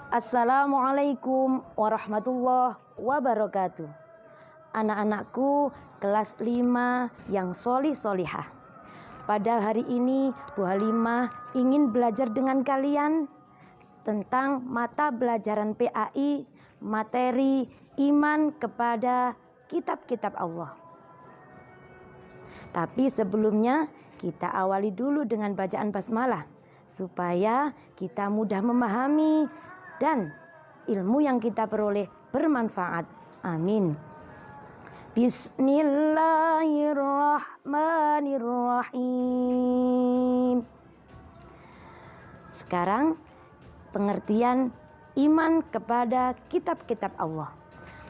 Assalamualaikum warahmatullahi wabarakatuh. Anak-anakku kelas 5 yang solih-solihah. Pada hari ini Bu Halimah ingin belajar dengan kalian tentang mata pelajaran PAI materi iman kepada kitab-kitab Allah. Tapi sebelumnya kita awali dulu dengan bacaan basmalah supaya kita mudah memahami dan ilmu yang kita peroleh bermanfaat. Amin. Bismillahirrahmanirrahim. Sekarang pengertian iman kepada kitab-kitab Allah.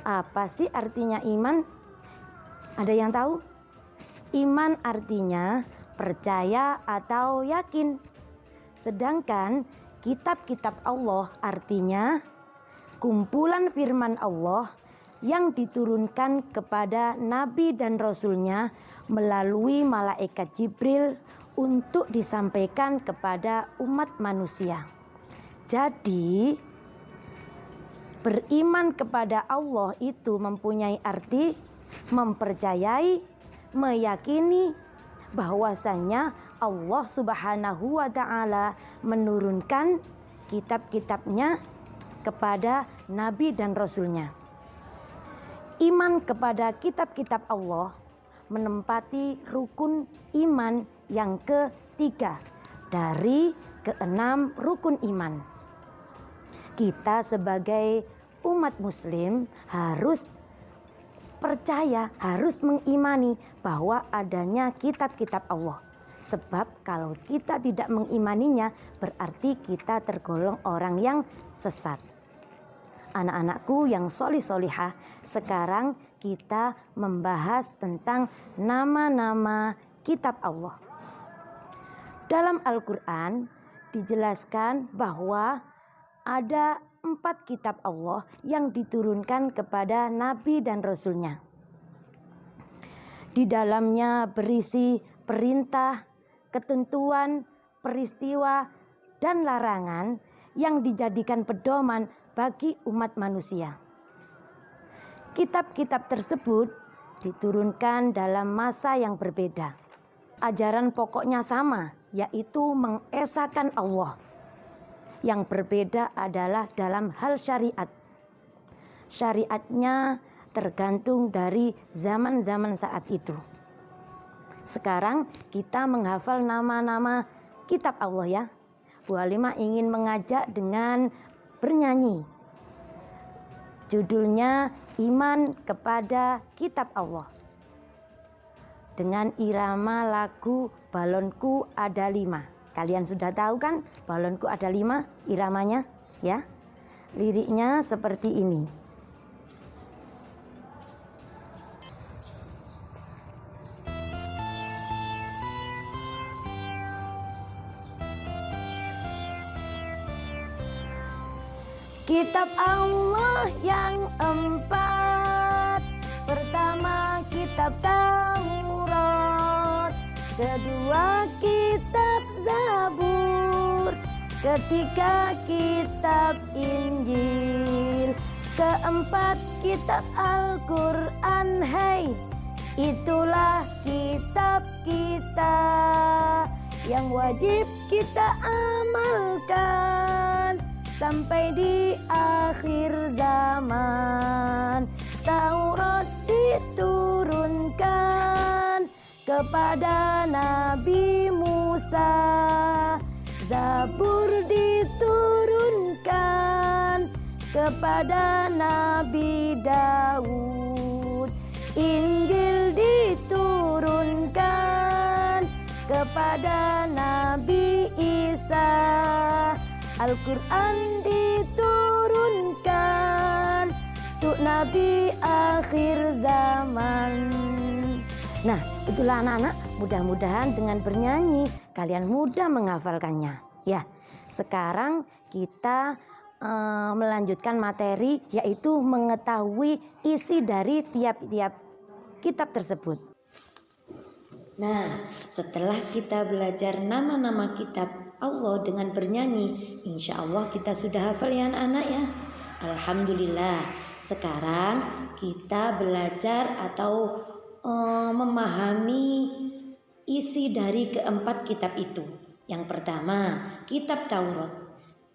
Apa sih artinya iman? Ada yang tahu? Iman artinya percaya atau yakin. Sedangkan kitab-kitab Allah artinya kumpulan firman Allah yang diturunkan kepada Nabi dan Rasulnya melalui malaikat Jibril untuk disampaikan kepada umat manusia. Jadi beriman kepada Allah itu mempunyai arti mempercayai, meyakini bahwasanya Allah Subhanahu wa Ta'ala menurunkan kitab-kitabnya kepada Nabi dan Rasulnya. Iman kepada kitab-kitab Allah menempati rukun iman yang ketiga dari keenam rukun iman. Kita sebagai umat muslim harus percaya, harus mengimani bahwa adanya kitab-kitab Allah. Sebab kalau kita tidak mengimaninya berarti kita tergolong orang yang sesat. Anak-anakku yang solih-solihah, sekarang kita membahas tentang nama-nama kitab Allah. Dalam Al-Quran dijelaskan bahwa ada 4 kitab Allah yang diturunkan kepada Nabi dan Rasulnya. Di dalamnya berisi perintah, ketentuan, peristiwa, dan larangan yang dijadikan pedoman bagi umat manusia. Kitab-kitab tersebut diturunkan dalam masa yang berbeda. Ajaran pokoknya sama, yaitu mengesahkan Allah. Yang berbeda adalah dalam hal syariat. Syariatnya tergantung dari zaman-zaman saat itu. Sekarang kita menghafal nama-nama kitab Allah ya. Bu Halimah ingin mengajak dengan bernyanyi. Judulnya Iman kepada Kitab Allah. Dengan irama lagu Balonku Ada 5. Kalian sudah tahu kan balonku ada 5 iramanya ya. Liriknya seperti ini. Kitab Allah yang 4. Pertama kitab Taurat, kedua kitab Zabur, ketiga kitab Injil, keempat kitab Al-Quran. Hai, itulah kitab kita yang wajib kita amalkan sampai di akhir zaman. Taurat diturunkan kepada Nabi Musa, Zabur diturunkan kepada Nabi Daud, Injil diturunkan kepada Nabi Isa, Al-Quran diturunkan untuk Nabi akhir zaman. Nah, itulah anak-anak, mudah-mudahan dengan bernyanyi kalian mudah menghafalkannya. Ya, sekarang kita melanjutkan materi, yaitu mengetahui isi dari tiap-tiap kitab tersebut. Nah, setelah kita belajar nama-nama kitab Allah dengan bernyanyi. Insya Allah kita sudah hafal ya anak-anak ya. Alhamdulillah. Sekarang kita belajar atau memahami isi dari keempat kitab itu. Yang pertama, kitab Taurat.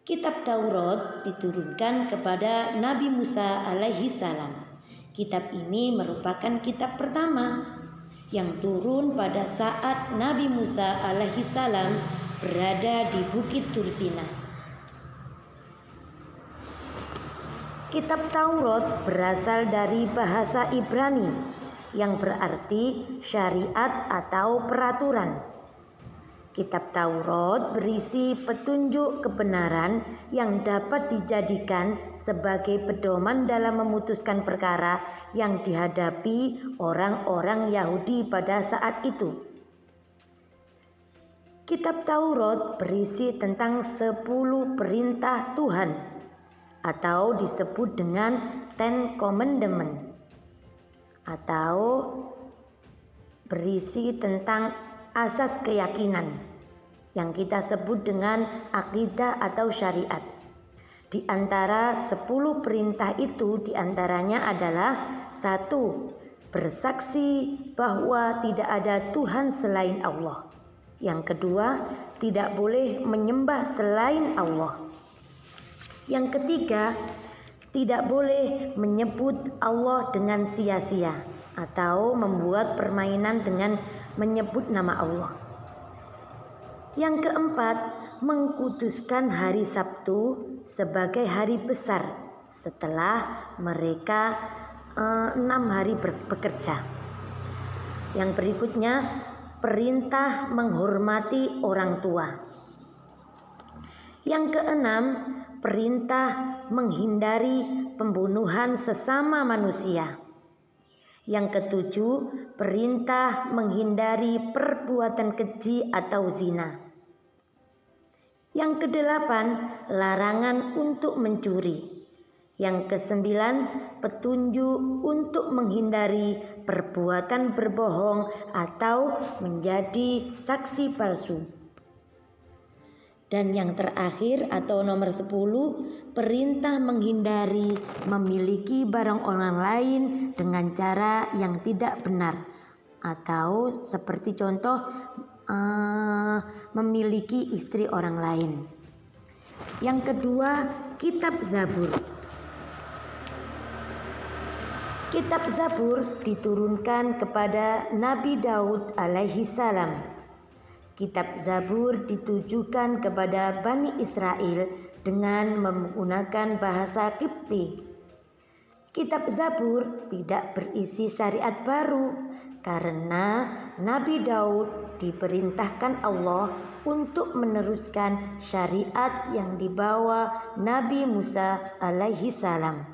Kitab Taurat diturunkan kepada Nabi Musa alaihi salam. Kitab ini merupakan kitab pertama yang turun pada saat Nabi Musa alaihi salam berada di Bukit Tursina. Kitab Taurat berasal dari bahasa Ibrani yang berarti syariat atau peraturan. Kitab Taurat berisi petunjuk kebenaran yang dapat dijadikan sebagai pedoman dalam memutuskan perkara yang dihadapi orang-orang Yahudi pada saat itu. Kitab Taurat berisi tentang 10 perintah Tuhan atau disebut dengan Ten Commandments, atau berisi tentang asas keyakinan yang kita sebut dengan akidah atau syariat. Di antara 10 perintah itu diantaranya adalah 1. Bersaksi bahwa tidak ada Tuhan selain Allah. Yang kedua, tidak boleh menyembah selain Allah. Yang ketiga, tidak boleh menyebut Allah dengan sia-sia atau membuat permainan dengan menyebut nama Allah. Yang keempat, mengkuduskan hari Sabtu sebagai hari besar setelah mereka 6 hari bekerja. Yang berikutnya, perintah menghormati orang tua. Yang keenam, perintah menghindari pembunuhan sesama manusia. Yang ketujuh, perintah menghindari perbuatan keji atau zina. Yang kedelapan, larangan untuk mencuri. Yang kesembilan, petunjuk untuk menghindari perbuatan berbohong atau menjadi saksi palsu. Dan yang terakhir atau nomor 10, perintah menghindari memiliki barang orang lain dengan cara yang tidak benar, atau seperti contoh memiliki istri orang lain. Yang kedua, kitab Zabur. Kitab Zabur diturunkan kepada Nabi Daud alaihi salam. Kitab Zabur ditujukan kepada Bani Israel dengan menggunakan bahasa Kipti. Kitab Zabur tidak berisi syariat baru karena Nabi Daud diperintahkan Allah untuk meneruskan syariat yang dibawa Nabi Musa alaihi salam.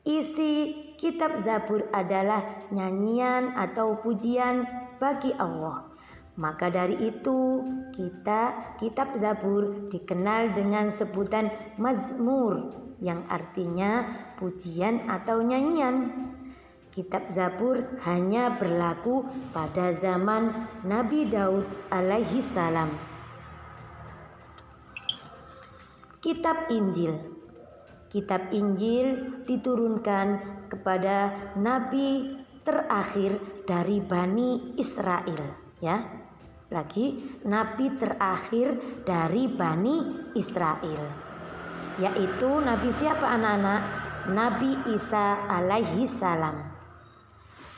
Isi kitab Zabur adalah nyanyian atau pujian bagi Allah. Maka dari itu kitab Zabur dikenal dengan sebutan Mazmur yang artinya pujian atau nyanyian. Kitab Zabur hanya berlaku pada zaman Nabi Daud alaihi salam. Kitab Injil. Kitab Injil diturunkan kepada nabi terakhir dari Bani Israel, ya. Lagi nabi terakhir dari Bani Israel, yaitu nabi siapa anak-anak? Nabi Isa alaihi salam.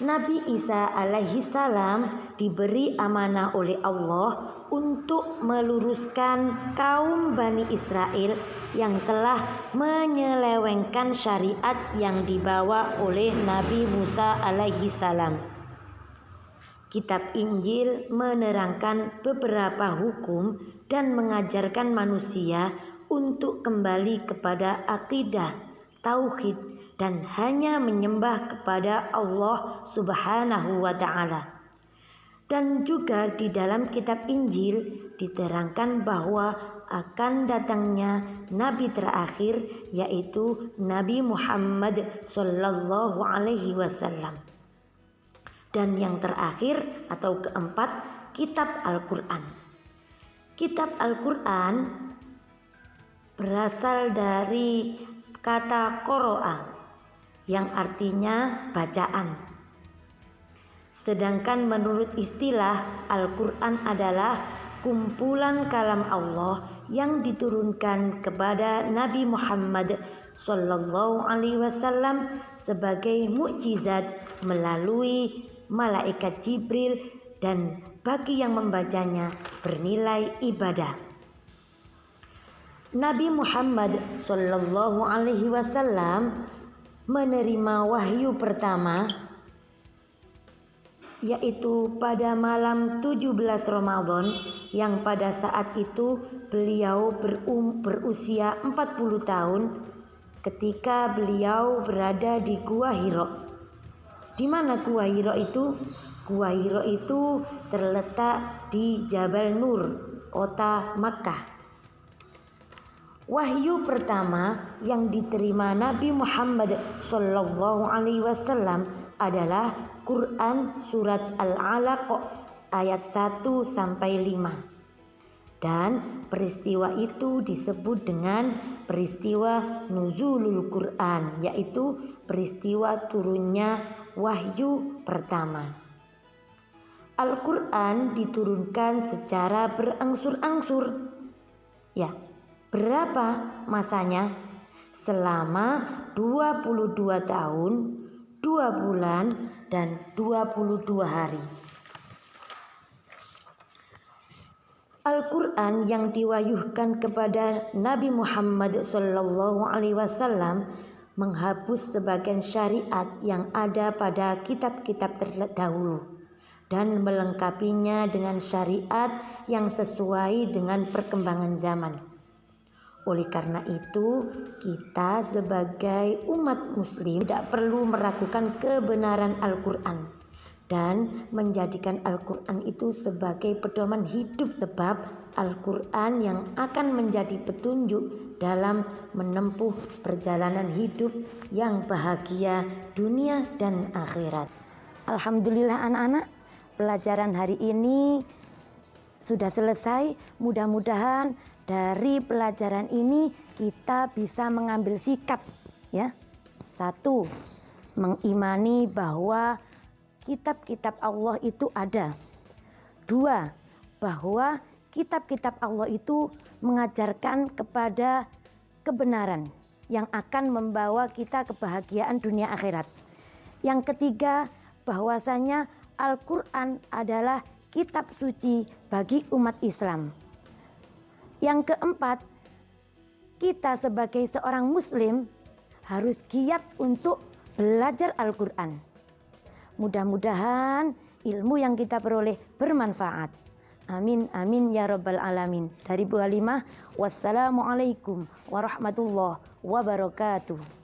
Nabi Isa alaihi salam diberi amanah oleh Allah untuk meluruskan kaum Bani Israel yang telah menyelewengkan syariat yang dibawa oleh Nabi Musa alaihi salam. Kitab Injil menerangkan beberapa hukum dan mengajarkan manusia untuk kembali kepada akidah, tauhid, dan hanya menyembah kepada Allah Subhanahu wa ta'ala. Dan juga di dalam kitab Injil diterangkan bahwa akan datangnya nabi terakhir, yaitu Nabi Muhammad sallallahu alaihi wasallam. Dan yang terakhir atau keempat, kitab Al-Quran. Kitab Al-Quran berasal dari kata qoro'a yang artinya bacaan. Sedangkan menurut istilah Al-Quran adalah kumpulan kalam Allah yang diturunkan kepada Nabi Muhammad SAW sebagai mukjizat melalui malaikat Jibril dan bagi yang membacanya bernilai ibadah. Nabi Muhammad SAW menerima wahyu pertama yaitu pada malam 17 Ramadan yang pada saat itu beliau berusia 40 tahun ketika beliau berada di Gua Hira. Di mana Gua Hira itu? Gua Hira itu terletak di Jabal Nur, kota Makkah. Wahyu pertama yang diterima Nabi Muhammad SAW adalah Quran surat Al-Alaq ayat 1 sampai 5. Dan peristiwa itu disebut dengan peristiwa nuzulul Quran, yaitu peristiwa turunnya wahyu pertama. Al-Quran diturunkan secara berangsur-angsur. Ya, berapa masanya? Selama 22 tahun, 2 bulan, dan 22 hari. Al-Quran yang diwahyukan kepada Nabi Muhammad SAW menghapus sebagian syariat yang ada pada kitab-kitab terdahulu dan melengkapinya dengan syariat yang sesuai dengan perkembangan zaman. Oleh karena itu, kita sebagai umat muslim tidak perlu meragukan kebenaran Al-Quran dan menjadikan Al-Quran itu sebagai pedoman hidup, sebab Al-Quran yang akan menjadi petunjuk dalam menempuh perjalanan hidup yang bahagia dunia dan akhirat. Alhamdulillah anak-anak, pelajaran hari ini sudah selesai. Mudah-mudahan dari pelajaran ini kita bisa mengambil sikap, ya. 1, mengimani bahwa kitab-kitab Allah itu ada. 2, bahwa kitab-kitab Allah itu mengajarkan kepada kebenaran yang akan membawa kita kebahagiaan dunia akhirat. Yang ketiga, bahwasanya Al-Quran adalah kitab suci bagi umat Islam. Yang keempat, kita sebagai seorang muslim harus giat untuk belajar Al-Quran. Mudah-mudahan ilmu yang kita peroleh bermanfaat. Amin, amin ya rabbal alamin. Dari Bu Halimah, wassalamualaikum warahmatullahi wabarakatuh.